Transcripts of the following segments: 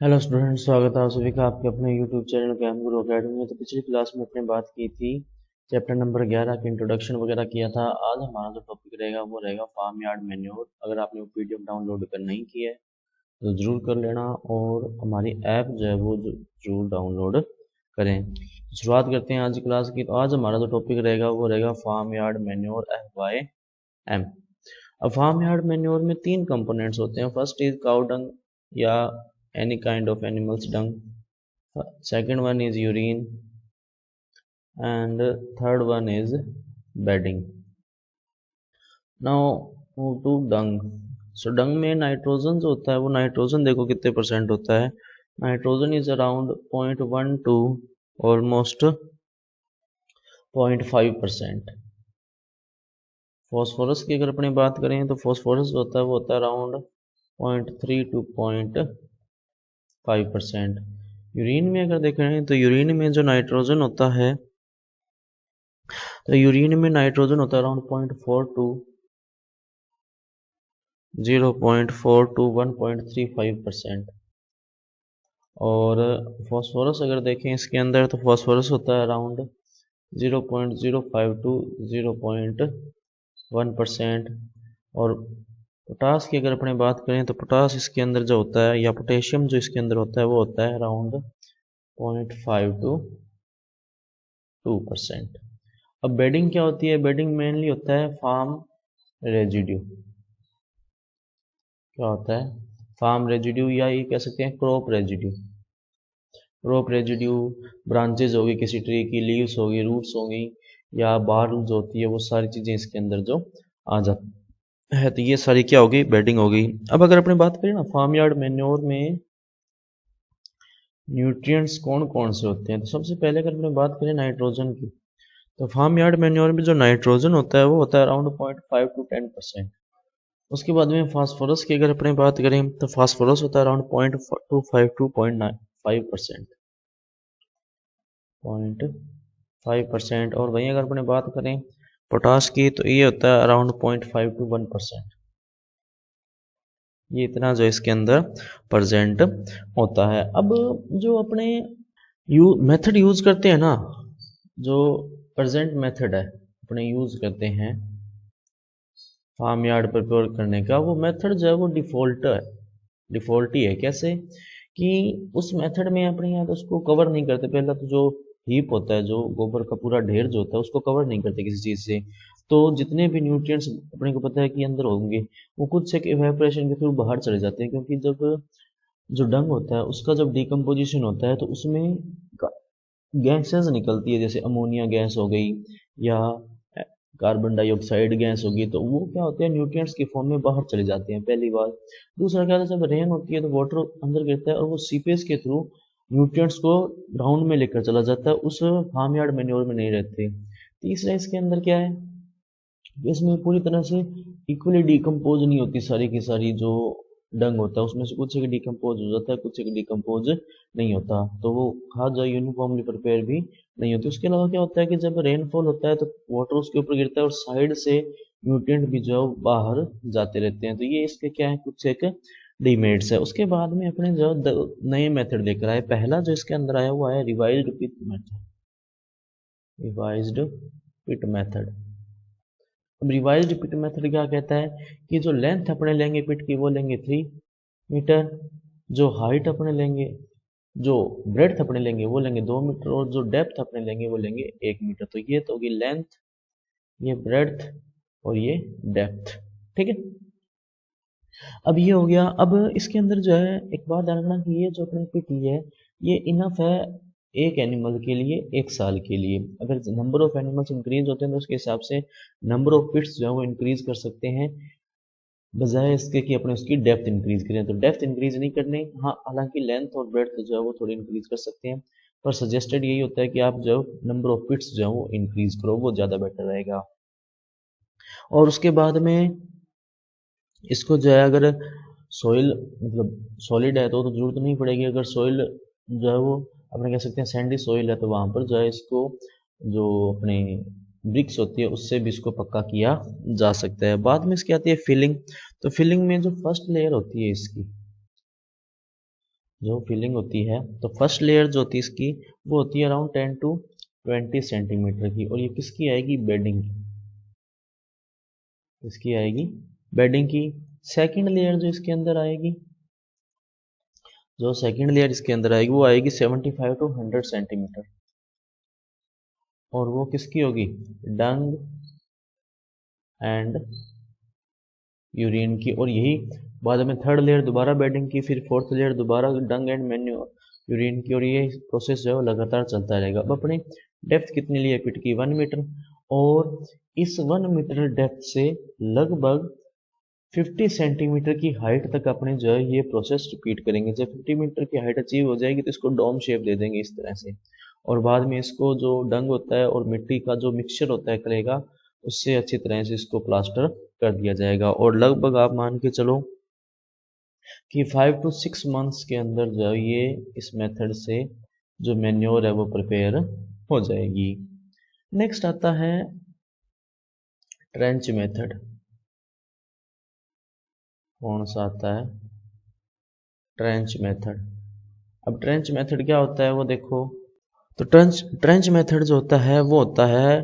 Hello student, स्वागत है आप सभी का आपके अपने यूट्यूब चैनल ज्ञान गुरु अकेडमी में। तो पिछली क्लास में अपने बात की थी चैप्टर नंबर 11 की इंट्रोडक्शन वगैरह किया था। आज हमारा जो टॉपिक रहेगा वो रहेगा फार्म यार्ड मैन्योर। अगर आपने वो पीडीएफ डाउनलोड कर नहीं की है तो ज़रूर कर लेना और हमारी ऐप जो है वो जरूर डाउनलोड करें। तो शुरुआत करते हैं आज की क्लास की। तो आज हमारा जो टॉपिक रहेगा वो रहेगा फार्म यार्ड मैन्योर FYM। अब फार्म यार्ड मैन्योर में तीन कंपोनेंट्स होते हैं। फर्स्ट इज काउ डंग या any kind of animals dung, second one is urine, and third one is bedding. Now move to dung. So dung में nitrogen जो होता है वो नाइट्रोजन देखो कितने परसेंट होता है। Nitrogen is around 0.12 almost 0.5%। Phosphorus की अगर अपनी बात करें तो फॉस्फोरस जो होता है वो होता है अराउंड 0.3 to 0.5%। यूरिन में अगर देखें तो यूरिन में जो नाइट्रोजन होता है तो यूरिन में नाइट्रोजन होता है अराउंड 0.4 to 1.35%। और फॉस्फोरस अगर देखें इसके अंदर तो फॉस्फोरस होता है अराउंड 0.05 to 0.1%। और पोटास की अगर अपने बात करें तो पोटास इसके अंदर जो होता है या पोटेशियम जो इसके अंदर होता है वो होता है अराउंड 0.5 to 2%। अब बेडिंग क्या होती है? बेडिंग मेनली होता है फार्म रेजिड्यू। क्या होता है? फार्म रेजिड्यू या ये कह सकते हैं crop residue. Crop residue branches होगी किसी ट्री की, लीव्स होगी, रूट्स होगी या बार्ल जो होती है, वो सारी चीज़ें इसके अंदर जो आ जाती है। तो ये सारी क्या होगी? बेडिंग होगी। अब अगर अपने बात करें ना फार्म यार्ड मैन्योर में न्यूट्रिएंट्स कौन कौन से होते हैं, तो सबसे पहले अगर अपने बात करें नाइट्रोजन की, तो फार्म यार्ड मैन्योर में जो नाइट्रोजन होता है वो होता है अराउंड 0.5 to 10%। उसके बाद में फास्फोरस की अगर अपने बात करें तो फास्फोरस होता है अराउंड 0.25 to 0.5%। 0.5%। और वहीं अगर अपने बात करें पोटास की तो ये होता है अराउंड 0.5 to 1%। ये इतना जो इसके अंदर प्रेजेंट होता है। अब जो अपने मेथड यूज करते हैं ना, जो प्रेजेंट मेथड है अपने यूज करते हैं फार्म यार्ड प्रिपेयर करने का, वो मेथड जो है वो डिफॉल्ट ही है। कैसे कि उस मेथड में अपने यहाँ तो उसको कवर नहीं करते। पहला तो जो हीप होता है, जो गोबर का पूरा ढेर जो होता है, उसको कवर नहीं करते किसी चीज़ से। तो जितने भी न्यूट्रिएंट्स अपने को पता है कि अंदर होंगे वो कुछ से इवेपोरेशन के थ्रू बाहर चले जाते हैं। क्योंकि जब जो डंग होता है उसका जब डिकम्पोजिशन होता है तो उसमें गैसेस निकलती है, जैसे अमोनिया गैस हो गई या कार्बन डाइऑक्साइड गैस होगी, तो वो क्या होते हैं न्यूट्रिएंट्स की फॉर्म में बाहर चले जाते हैं, पहली बात। दूसरा क्या होता है, जब रेन होती है तो वाटर अंदर गिरता है और वो सीपेज के थ्रू न्यूट्रिएंट्स को ग्राउंड में लेकर चला जाता है, उस फार्म यार्ड मैन्योर में नहीं रहते। तीसरा इसके अंदर क्या है, इसमें पूरी तरह से इक्वली डिकम्पोज नहीं होती सारी की सारी जो डंग होता है, उसमें से कुछ एक डिकम्पोज हो जाता है, कुछ एक डिकम्पोज नहीं होता, तो वो खाद जो यूनिफॉर्मली प्रिपेयर भी नहीं होती। उसके अलावा क्या होता है कि जब रेनफॉल होता है तो वाटर उसके ऊपर गिरता है और साइड से न्यूट्रिएंट भी जो है बाहर जाते रहते हैं। तो ये इसके क्या है, कुछ एक डिमेरिट्स है। उसके बाद में अपने जो नए मेथड लेकर आए, पहला जो इसके अंदर आया हुआ है रिवाइज्ड पिट मेथड। रिवाइज्ड पिट मेथड। अब रिवाइज्ड पिट मेथड क्या कहता है कि जो लेंथ अपने लेंगे पिट की वो लेंगे 3 मीटर, जो हाइट अपने लेंगे, जो ब्रेड्थ अपने लेंगे वो लेंगे 2 मीटर, और जो डेप्थ अपने लेंगे वो लेंगे 1 मीटर। तो ये तो होगी लेंथ, ये ब्रेड्थ और ये डेप्थ। ठीक है, अब ये हो गया। अब इसके अंदर जो है एक बात ध्यान रखना कि ये जो अपने पिट है ये इनफ है एक एनिमल के लिए 1 साल के लिए। अगर नंबर ऑफ एनिमल्स इंक्रीज होते हैं तो उसके हिसाब से नंबर ऑफ पिट्स जो है वो इंक्रीज कर सकते हैं, बजाय इसके कि अपने उसकी डेप्थ इंक्रीज करें। तो डेप्थ इंक्रीज नहीं करनी, हाँ हालांकि लेंथ और ब्रेड्थ जो है वो थोड़ी इंक्रीज कर सकते हैं, पर सजेस्टेड यही होता है कि आप जो नंबर ऑफ पिट्स जो है वो इंक्रीज करो, वो ज़्यादा बेटर रहेगा। और उसके बाद में इसको जो है अगर सॉइल मतलब सॉलिड है तो जरूरत नहीं पड़ेगी। अगर सॉइल जो है वो अपने कह सकते हैं सैंडी सॉइल है तो वहाँ पर जो है इसको जो अपने ब्रिक्स होती है उससे भी इसको पक्का किया जा सकता है। बाद में इसकी आती है फिलिंग। तो फिलिंग में जो फर्स्ट लेयर होती है इसकी, जो फिलिंग होती है, तो फर्स्ट लेयर जो होती है इसकी वो होती है अराउंड 10 to 20 सेंटीमीटर की, और ये किसकी आएगी, बेडिंग की, इसकी आएगी बेडिंग की। सेकंड लेयर जो इसके अंदर आएगी, जो सेकंड लेयर इसके अंदर आएगी वो आएगी 75 to 100 सेंटीमीटर, और वो किसकी होगी, डंग एंड यूरिन की। और यही बाद में थर्ड लेयर दोबारा बेडिंग की, फिर फोर्थ लेयर दोबारा डंग एंड मैन्योर यूरिन की, और ये प्रोसेस जो है वो लगातार चलता रहेगा। अब अपने डेप्थ कितनी ली है पिट की, 1 मीटर, और इस 1 मीटर डेप्थ से लगभग 50 सेंटीमीटर की हाइट तक अपने जो है ये प्रोसेस रिपीट करेंगे। जब 50 मीटर की हाइट अचीव हो जाएगी तो इसको डोम शेप दे देंगे इस तरह से, और बाद में इसको जो डंग होता है और मिट्टी का जो मिक्सचर होता है क्ले का, उससे अच्छी तरह से इसको प्लास्टर कर दिया जाएगा। और लगभग आप मान के चलो कि 5 to 6 मंथ्स के अंदर जो है ये इस मेथड से जो मैन्योर है वो प्रिपेयर हो जाएगी। नेक्स्ट आता है ट्रेंच मेथड। कौन सा आता है, ट्रेंच मेथड। अब ट्रेंच मेथड क्या होता है वो देखो, तो ट्रेंच मेथड जो होता है वो होता है,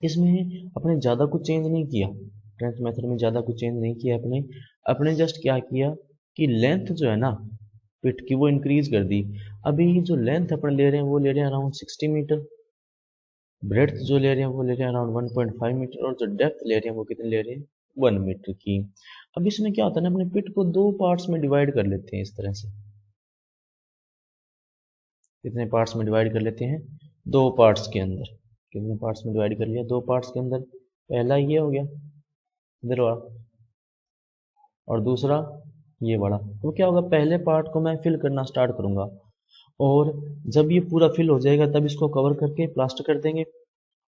इसमें अपने ज़्यादा कुछ चेंज नहीं किया, ट्रेंच मेथड में ज़्यादा कुछ चेंज नहीं किया अपने अपने जस्ट क्या किया कि लेंथ जो है ना पिट की वो इंक्रीज कर दी। अभी जो लेंथ अपन ले रहे हैं वो ले रहे हैं अराउंड 60 मीटर, ब्रेड्थ जो ले रहे हैं वो ले रहे हैं अराउंड 1.5 मीटर, और जो डेप्थ ले रहे हैं वो कितने ले रहे हैं, 1 मीटर की। अब इसमें क्या होता है ना, अपने पिट को दो पार्ट्स में डिवाइड कर लेते हैं इस तरह से, कितने पार्ट्स में डिवाइड कर लेते हैं, दो पार्ट्स के अंदर। कितने पार्ट्स में डिवाइड कर लिया, दो पार्ट्स के अंदर। पहला ये हो गया इधर वाला, और दूसरा ये वाला। तो क्या होगा, पहले पार्ट को मैं फिल करना स्टार्ट करूंगा, और जब ये पूरा फिल हो जाएगा तब इसको कवर करके प्लास्टर कर देंगे,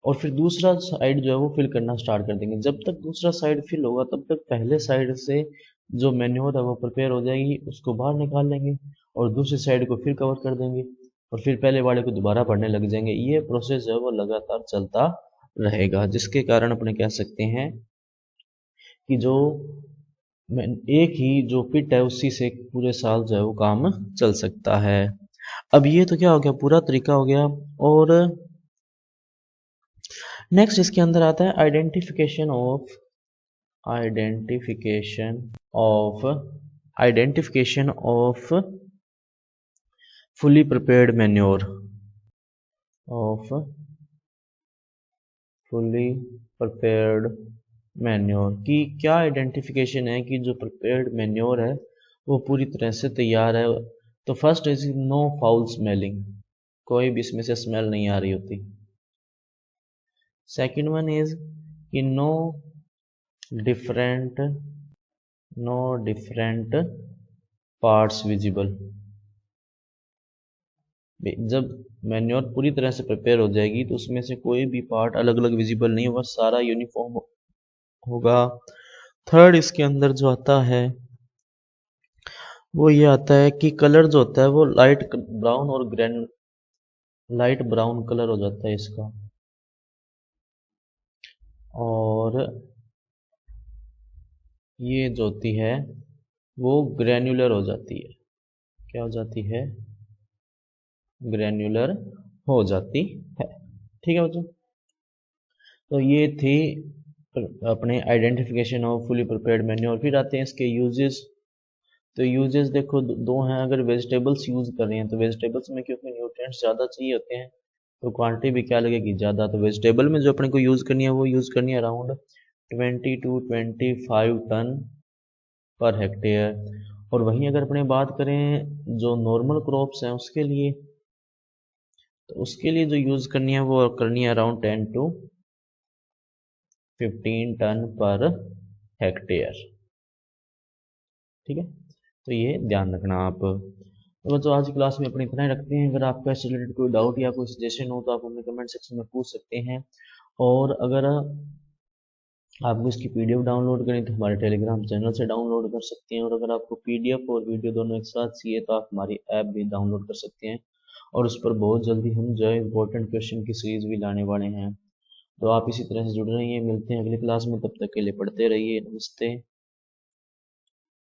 और फिर दूसरा साइड जो है वो फिल करना स्टार्ट कर देंगे। जब तक दूसरा साइड फिल होगा तब तक पहले साइड से जो मैन्योर है वो प्रिपेयर हो जाएगी, उसको बाहर निकाल लेंगे, और दूसरी साइड को फिर कवर कर देंगे, और फिर पहले वाले को दोबारा भरने लग जाएंगे। ये प्रोसेस जो है वो लगातार चलता रहेगा, जिसके कारण अपने कह सकते हैं कि जो एक ही जो पिट है उसी से पूरे साल जो है वो काम चल सकता है। अब ये तो क्या हो गया, पूरा तरीका हो गया। और नेक्स्ट इसके अंदर आता है identification of fully prepared manure, of fully prepared manure की क्या आइडेंटिफिकेशन है कि जो प्रिपेयर्ड मैन्योर है वो पूरी तरह से तैयार है। तो first is no foul smelling, कोई भी इसमें से स्मेल नहीं आ रही होती। सेकंड वन इज कि नो डिफरेंट पार्ट्स विजिबल। जब मैन्योर पूरी तरह से प्रिपेयर हो जाएगी तो उसमें से कोई भी पार्ट अलग अलग विजिबल नहीं होगा, सारा यूनिफॉर्म होगा। थर्ड इसके अंदर जो आता है वो ये आता है कि कलर जो होता है वो लाइट ब्राउन और लाइट ब्राउन कलर हो जाता है इसका, और ये जो होती है वो ग्रैन्युलर हो जाती है। क्या हो जाती है, ग्रैन्युलर हो जाती है। ठीक है बच्चों, तो ये थी अपने identification of fully prepared manure. फिर आते हैं इसके यूजेस। तो यूजेस देखो दो हैं, अगर वेजिटेबल्स यूज कर रहे हैं तो वेजिटेबल्स में क्योंकि न्यूट्रिएंट्स ज़्यादा चाहिए होते हैं तो क्वांटिटी भी क्या लगेगी, ज़्यादा। तो वेजिटेबल में जो अपने को यूज़ करनी है वो यूज़ करनी है around 20 to 25 ton per hectare. और वहीं अगर अपने बात करें जो नॉर्मल क्रॉप्स हैं उसके लिए, तो उसके लिए जो यूज़ करनी है वो करनी है around 10 to 15 ton per hectare. ठीक है, तो ये ध्यान रखना आप। तो बच्चों आज की क्लास में अपनी इतना ही रखते हैं। अगर आपका इससे रिलेटेड कोई डाउट या कोई सजेशन हो तो आप हमें कमेंट सेक्शन में पूछ सकते हैं। और अगर आपको इसकी पीडीएफ डाउनलोड करनी तो हमारे टेलीग्राम चैनल से डाउनलोड कर सकते हैं, और अगर आपको पीडीएफ और वीडियो दोनों एक साथ चाहिए तो आप हमारी ऐप भी डाउनलोड कर सकते हैं, और उस पर बहुत जल्दी हम जो है इंपॉर्टेंट क्वेश्चन की सीरीज भी लाने वाले हैं। तो आप इसी तरह से जुड़ रही हैं। मिलते हैं अगली क्लास में, तब तक के लिए पढ़ते रहिए। नमस्ते।